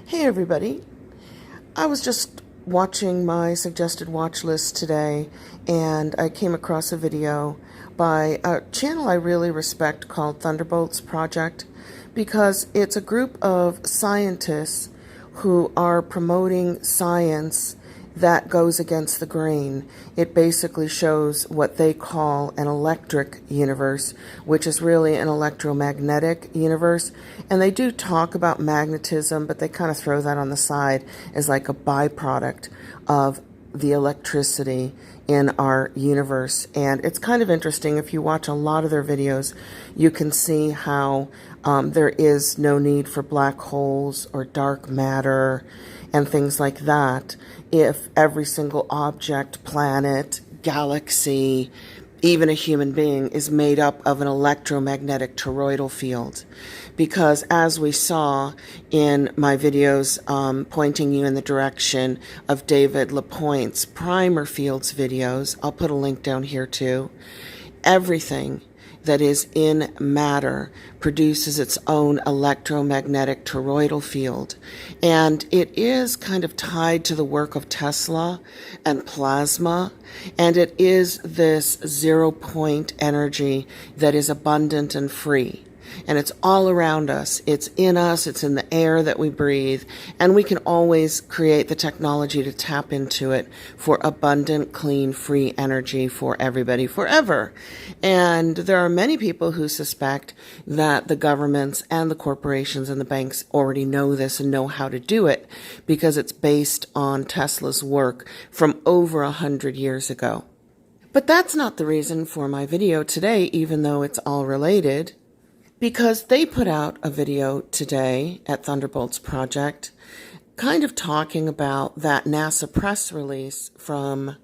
Hey everybody, I was just watching my suggested watch list today and I came across a video by a channel I really respect called ThunderboltsProject because it's a group of scientists who are promoting science that goes against the grain. It basically shows what they call an electric universe, which is really an electromagnetic universe. And they do talk about magnetism, but they kind of throw that on the side as like a byproduct of the electricity in our universe. And it's kind of interesting. If you watch a lot of their videos, you can see how there is no need for black holes or dark matter and things like that if every single object, planet, galaxy, even a human being is made up of an electromagnetic toroidal field. Because as we saw in my videos pointing you in the direction of David LaPointe's primer fields videos, I'll put a link down here too, everything that is in matter produces its own electromagnetic toroidal field. And it is kind of tied to the work of Tesla and plasma. And it is this 0-point energy that is abundant and free. And it's all around us. It's in us. It's in the air that we breathe. And we can always create the technology to tap into it for abundant, clean, free energy for everybody forever. And there are many people who suspect that the governments and the corporations and the banks already know this and know how to do it because it's based on Tesla's work from over 100 years ago. But that's not the reason for my video today, even though it's all related. Because they put out a video today at Thunderbolts Project kind of talking about that NASA press release from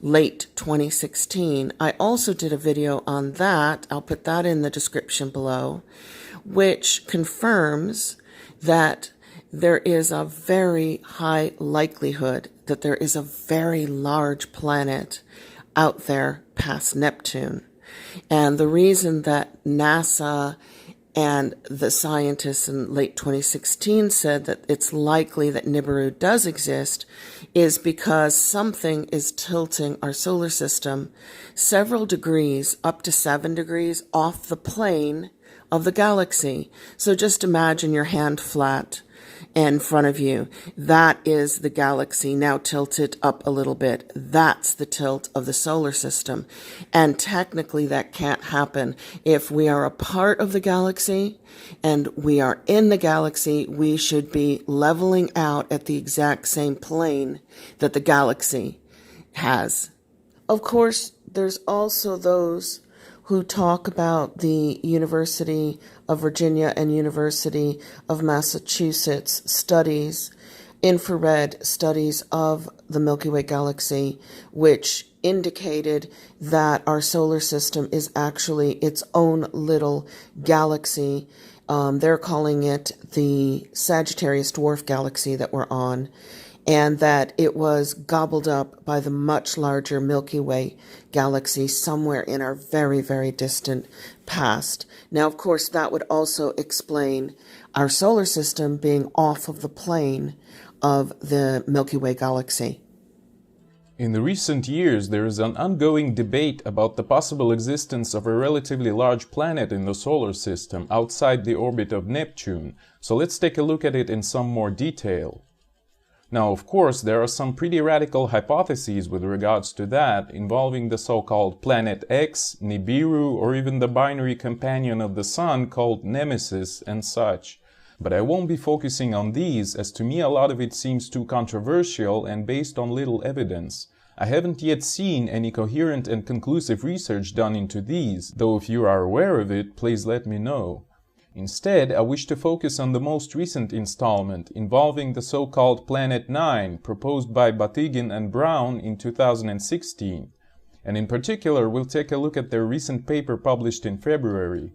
late 2016. I also did a video on that, I'll put that in the description below, which confirms that there is a very high likelihood that there is a very large planet out there past Neptune. And the reason that NASA and the scientists in late 2016 said that it's likely that Nibiru does exist is because something is tilting our solar system several degrees, up to 7 degrees, off the plane of the galaxy. So just imagine your hand flat in front of you. That is the galaxy now tilted up a little bit. That's the tilt of the solar system. And technically that can't happen. If we are a part of the galaxy and we are in the galaxy, we should be leveling out at the exact same plane that the galaxy has. Of course, there's also those who talk about the University of Virginia and University of Massachusetts studies, infrared studies of the Milky Way galaxy, which indicated that our solar system is actually its own little galaxy. They're calling it the Sagittarius dwarf galaxy that we're on, and that it was gobbled up by the much larger Milky Way galaxy somewhere in our very, very distant past. Now, of course, that would also explain our solar system being off of the plane of the Milky Way galaxy. In the recent years, there is an ongoing debate about the possible existence of a relatively large planet in the solar system outside the orbit of Neptune, so let's take a look at it in some more detail. Now, of course, there are some pretty radical hypotheses with regards to that, involving the so-called Planet X, Nibiru, or even the binary companion of the Sun called Nemesis and such. But I won't be focusing on these, as to me a lot of it seems too controversial and based on little evidence. I haven't yet seen any coherent and conclusive research done into these, though if you are aware of it, please let me know. Instead, I wish to focus on the most recent installment, involving the so-called Planet 9, proposed by Batygin and Brown in 2016. And in particular, we'll take a look at their recent paper published in February.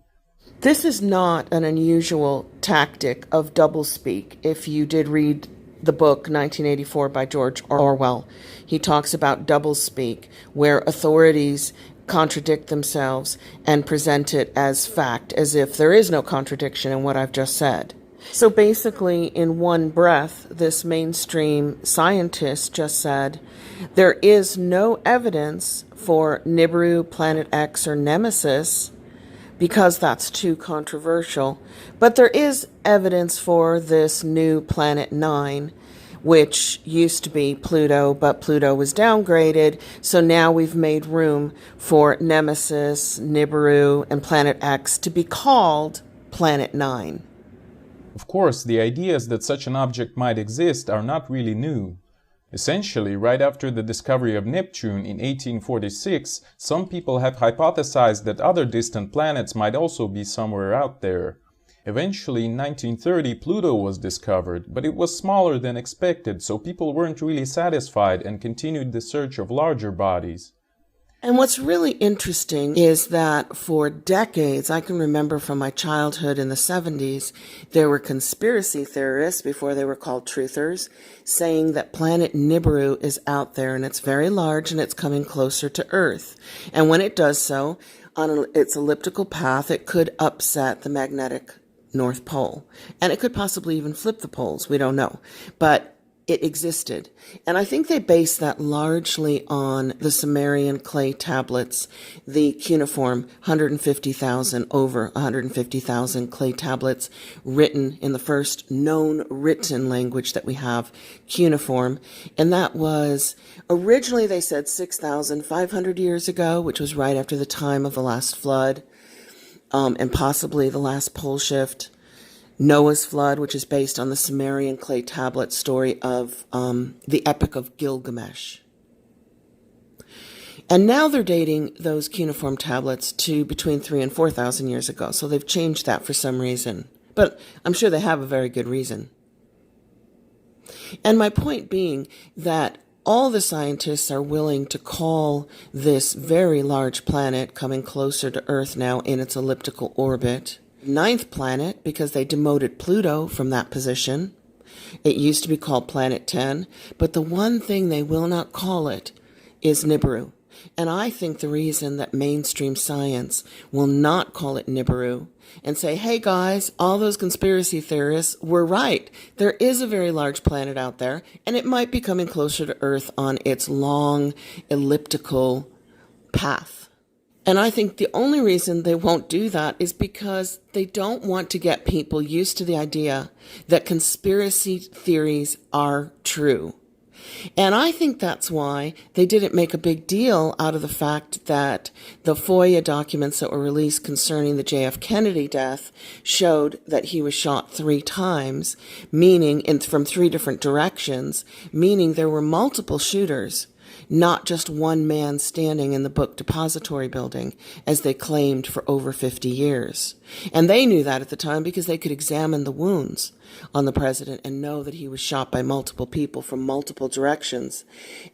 This is not an unusual tactic of doublespeak. If you did read the book 1984 by George Orwell, he talks about doublespeak, where authorities contradict themselves and present it as fact, as if there is no contradiction in what I've just said. So basically, in one breath, this mainstream scientist just said, there is no evidence for Nibiru, Planet X, or Nemesis because that's too controversial. But there is evidence for this new Planet 9, which used to be Pluto, but Pluto was downgraded. So now we've made room for Nemesis, Nibiru, and Planet X to be called Planet 9. Of course, the ideas that such an object might exist are not really new. Essentially, right after the discovery of Neptune in 1846, some people have hypothesized that other distant planets might also be somewhere out there. Eventually, in 1930, Pluto was discovered, but it was smaller than expected, so people weren't really satisfied and continued the search of larger bodies. And what's really interesting is that for decades, I can remember from my childhood in the 70s, there were conspiracy theorists, before they were called truthers, saying that planet Nibiru is out there and it's very large and it's coming closer to Earth. And when it does so, on its elliptical path, it could upset the magnetic North Pole. And it could possibly even flip the poles. We don't know. But it existed. And I think they based that largely on the Sumerian clay tablets, the cuneiform 150,000 over 150,000 clay tablets written in the first known written language that we have, cuneiform. And that was, originally they said 6,500 years ago, which was right after the time of the last flood, and possibly the last pole shift. Noah's flood, which is based on the Sumerian clay tablet story of the Epic of Gilgamesh. And now they're dating those cuneiform tablets to between 3,000 and 4,000 years ago. So they've changed that for some reason. But I'm sure they have a very good reason. And my point being that all the scientists are willing to call this very large planet coming closer to Earth now in its elliptical orbit ninth planet, because they demoted Pluto from that position. It used to be called Planet 10, but the one thing they will not call it is Nibiru. And I think the reason that mainstream science will not call it Nibiru and say, hey guys, all those conspiracy theorists were right. There is a very large planet out there, and it might be coming closer to Earth on its long elliptical path. And I think the only reason they won't do that is because they don't want to get people used to the idea that conspiracy theories are true. And I think that's why they didn't make a big deal out of the fact that the FOIA documents that were released concerning the JF Kennedy death showed that he was shot 3 times, meaning from 3 different directions, meaning there were multiple shooters. Not just one man standing in the book depository building, as they claimed for over 50 years. And they knew that at the time because they could examine the wounds on the president and know that he was shot by multiple people from multiple directions.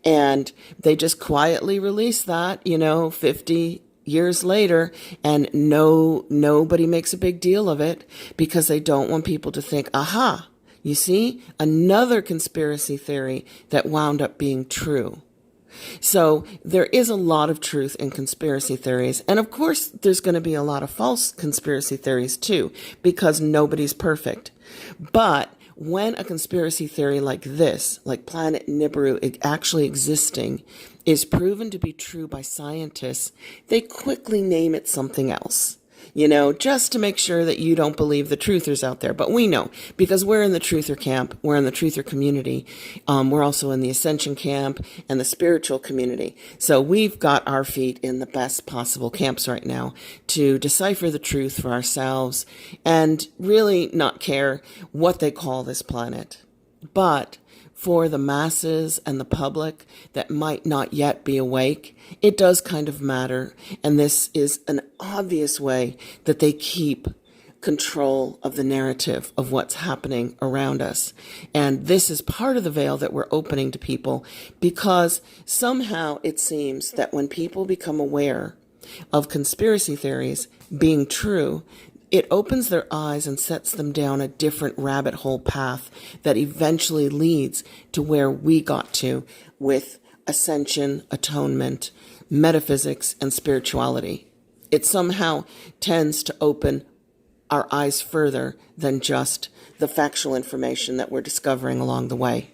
And they just quietly released that, 50 years later, and nobody makes a big deal of it because they don't want people to think, aha, you see, another conspiracy theory that wound up being true. So there is a lot of truth in conspiracy theories. And of course, there's going to be a lot of false conspiracy theories too, because nobody's perfect. But when a conspiracy theory like this, like Planet Nibiru actually existing, is proven to be true by scientists, they quickly name it something else. Just to make sure that you don't believe the truthers out there. But we know, because we're in the truther camp, we're in the truther community. We're also in the ascension camp and the spiritual community. So we've got our feet in the best possible camps right now to decipher the truth for ourselves and really not care what they call this planet. But for the masses and the public that might not yet be awake, it does kind of matter. And this is an obvious way that they keep control of the narrative of what's happening around us. And this is part of the veil that we're opening to people, because somehow it seems that when people become aware of conspiracy theories being true, it opens their eyes and sets them down a different rabbit hole path that eventually leads to where we got to with ascension, atonement, metaphysics, and spirituality. It somehow tends to open our eyes further than just the factual information that we're discovering along the way.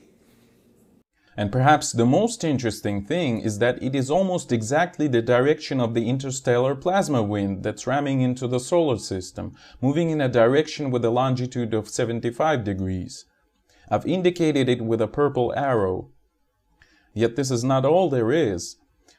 And perhaps the most interesting thing is that it is almost exactly the direction of the interstellar plasma wind that's ramming into the solar system, moving in a direction with a longitude of 75 degrees. I've indicated it with a purple arrow. Yet this is not all there is.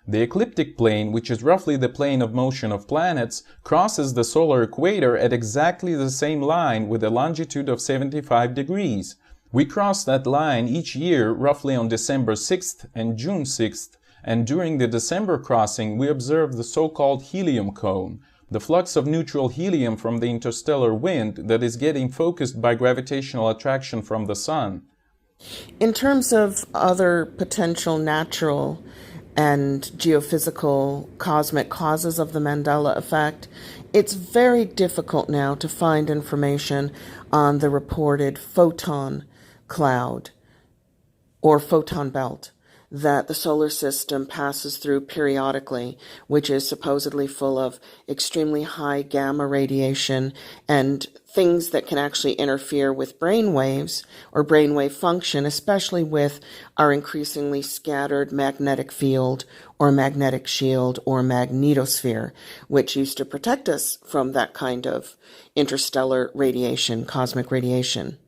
The ecliptic plane, which is roughly the plane of motion of planets, crosses the solar equator at exactly the same line with a longitude of 75 degrees. We cross that line each year roughly on December 6th and June 6th, and during the December crossing we observe the so-called helium cone, the flux of neutral helium from the interstellar wind that is getting focused by gravitational attraction from the Sun. In terms of other potential natural and geophysical cosmic causes of the Mandela effect, it's very difficult now to find information on the reported photon cloud or photon belt that the solar system passes through periodically, which is supposedly full of extremely high gamma radiation and things that can actually interfere with brain waves or brainwave function, especially with our increasingly scattered magnetic field or magnetic shield or magnetosphere, which used to protect us from that kind of interstellar radiation, cosmic radiation.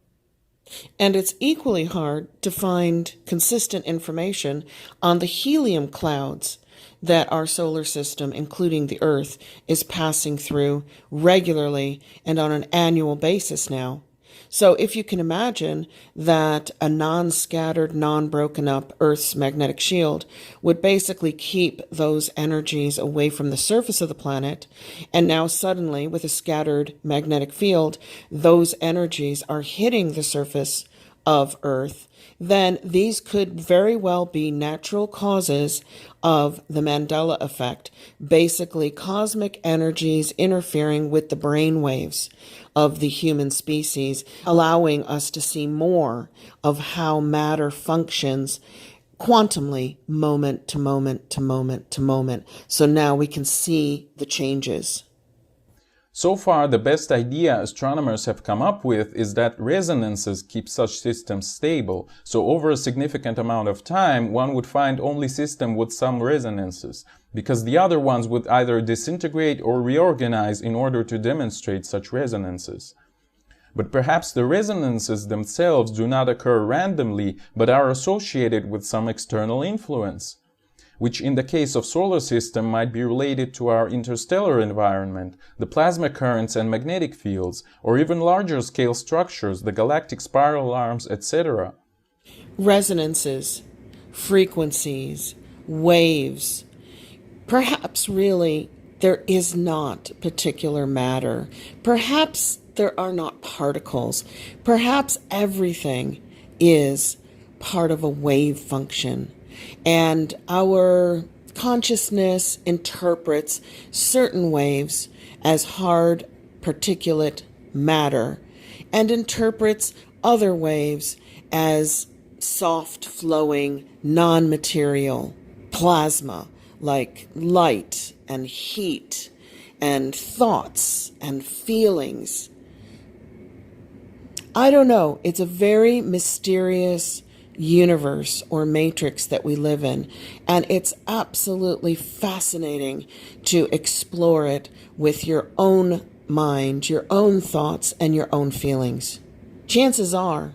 And it's equally hard to find consistent information on the helium clouds that our solar system, including the Earth, is passing through regularly and on an annual basis now. So if you can imagine that a non-scattered, non-broken up Earth's magnetic shield would basically keep those energies away from the surface of the planet, and now suddenly with a scattered magnetic field, those energies are hitting the surface of Earth, then these could very well be natural causes of the Mandela effect, basically cosmic energies interfering with the brain waves of the human species, allowing us to see more of how matter functions quantumly, moment to moment to moment to moment. So now we can see the changes. So far, the best idea astronomers have come up with is that resonances keep such systems stable, so over a significant amount of time, one would find only system with some resonances, because the other ones would either disintegrate or reorganize in order to demonstrate such resonances. But perhaps the resonances themselves do not occur randomly, but are associated with some external influence, which in the case of solar system might be related to our interstellar environment, the plasma currents and magnetic fields, or even larger scale structures, the galactic spiral arms, etc. Resonances, frequencies, waves. Perhaps really there is not particular matter. Perhaps there are not particles. Perhaps everything is part of a wave function. And our consciousness interprets certain waves as hard particulate matter and interprets other waves as soft flowing non-material plasma like light and heat and thoughts and feelings. I don't know. It's a very mysterious universe or matrix that we live in, and it's absolutely fascinating to explore it with your own mind, your own thoughts, and your own feelings. Chances are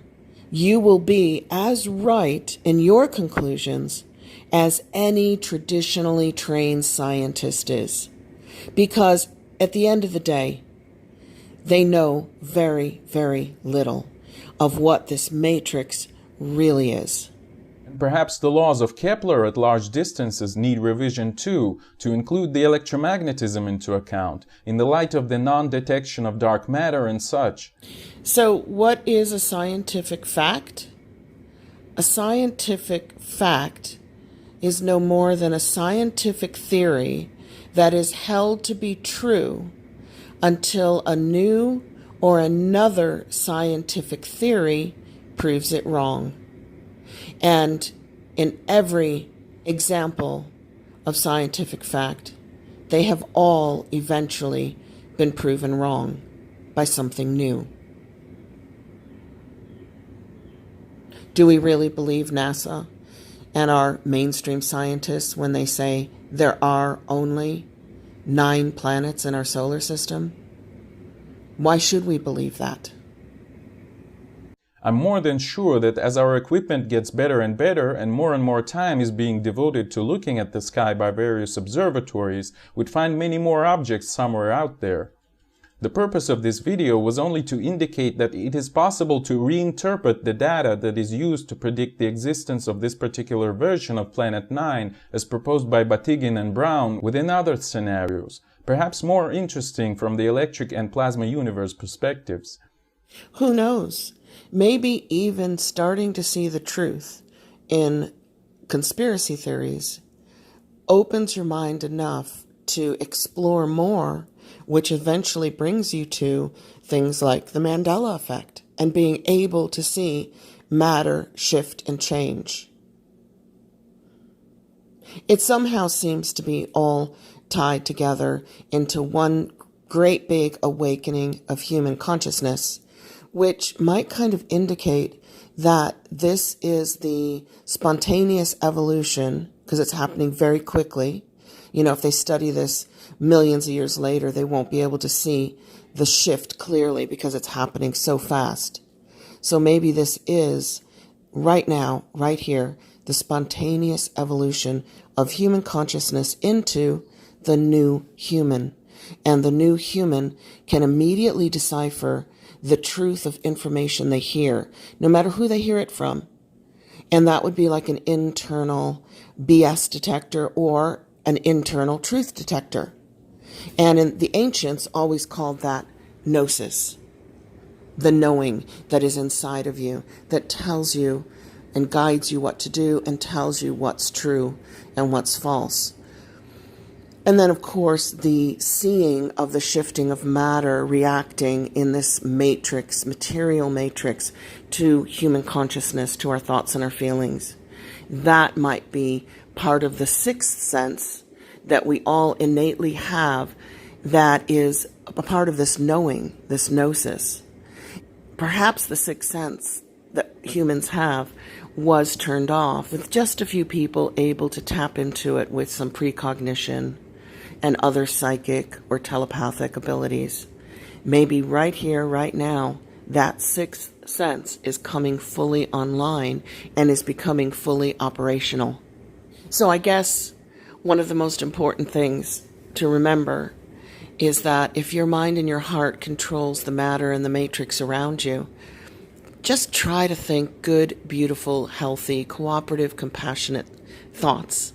you will be as right in your conclusions as any traditionally trained scientist is, because at the end of the day, they know very, very little of what this matrix really is. Perhaps the laws of Kepler at large distances need revision too, to include the electromagnetism into account, in the light of the non-detection of dark matter and such. So what is a scientific fact? A scientific fact is no more than a scientific theory that is held to be true until a new or another scientific theory proves it wrong. And in every example of scientific fact, they have all eventually been proven wrong. by something new. Do we really believe NASA and our mainstream scientists when they say there are only 9 planets in our solar system? Why should we believe that? I'm more than sure that as our equipment gets better and better and more time is being devoted to looking at the sky by various observatories, we'd find many more objects somewhere out there. The purpose of this video was only to indicate that it is possible to reinterpret the data that is used to predict the existence of this particular version of Planet 9 as proposed by Batygin and Brown within other scenarios, perhaps more interesting from the electric and plasma universe perspectives. Who knows? Maybe even starting to see the truth in conspiracy theories opens your mind enough to explore more, which eventually brings you to things like the Mandela effect and being able to see matter shift and change. It somehow seems to be all tied together into one great big awakening of human consciousness, which might kind of indicate that this is the spontaneous evolution, because it's happening very quickly. You know, if they study this millions of years later, they won't be able to see the shift clearly because it's happening so fast. So maybe this is, right now, right here, the spontaneous evolution of human consciousness into the new human. And the new human can immediately decipher the truth of information they hear, no matter who they hear it from. And that would be like an internal BS detector or an internal truth detector. And the ancients always called that gnosis, the knowing that is inside of you, that tells you and guides you what to do and tells you what's true and what's false. And then, of course, the seeing of the shifting of matter reacting in this matrix, material matrix, to human consciousness, to our thoughts and our feelings. That might be part of the sixth sense that we all innately have that is a part of this knowing, this gnosis. Perhaps the sixth sense that humans have was turned off, with just a few people able to tap into it with some precognition and other psychic or telepathic abilities. Maybe right here, right now, that sixth sense is coming fully online and is becoming fully operational. So I guess one of the most important things to remember is that if your mind and your heart controls the matter and the matrix around you, just try to think good, beautiful, healthy, cooperative, compassionate thoughts,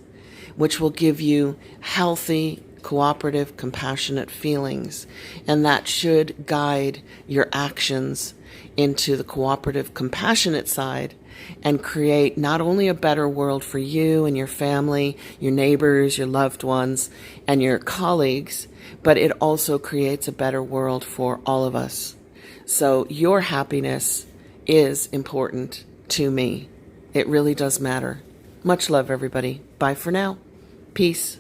which will give you healthy, cooperative, compassionate feelings, and that should guide your actions into the cooperative, compassionate side and create not only a better world for you and your family, your neighbors, your loved ones, and your colleagues, but it also creates a better world for all of us. So your happiness is important to me. It really does matter. Much love, everybody. Bye for now. Peace.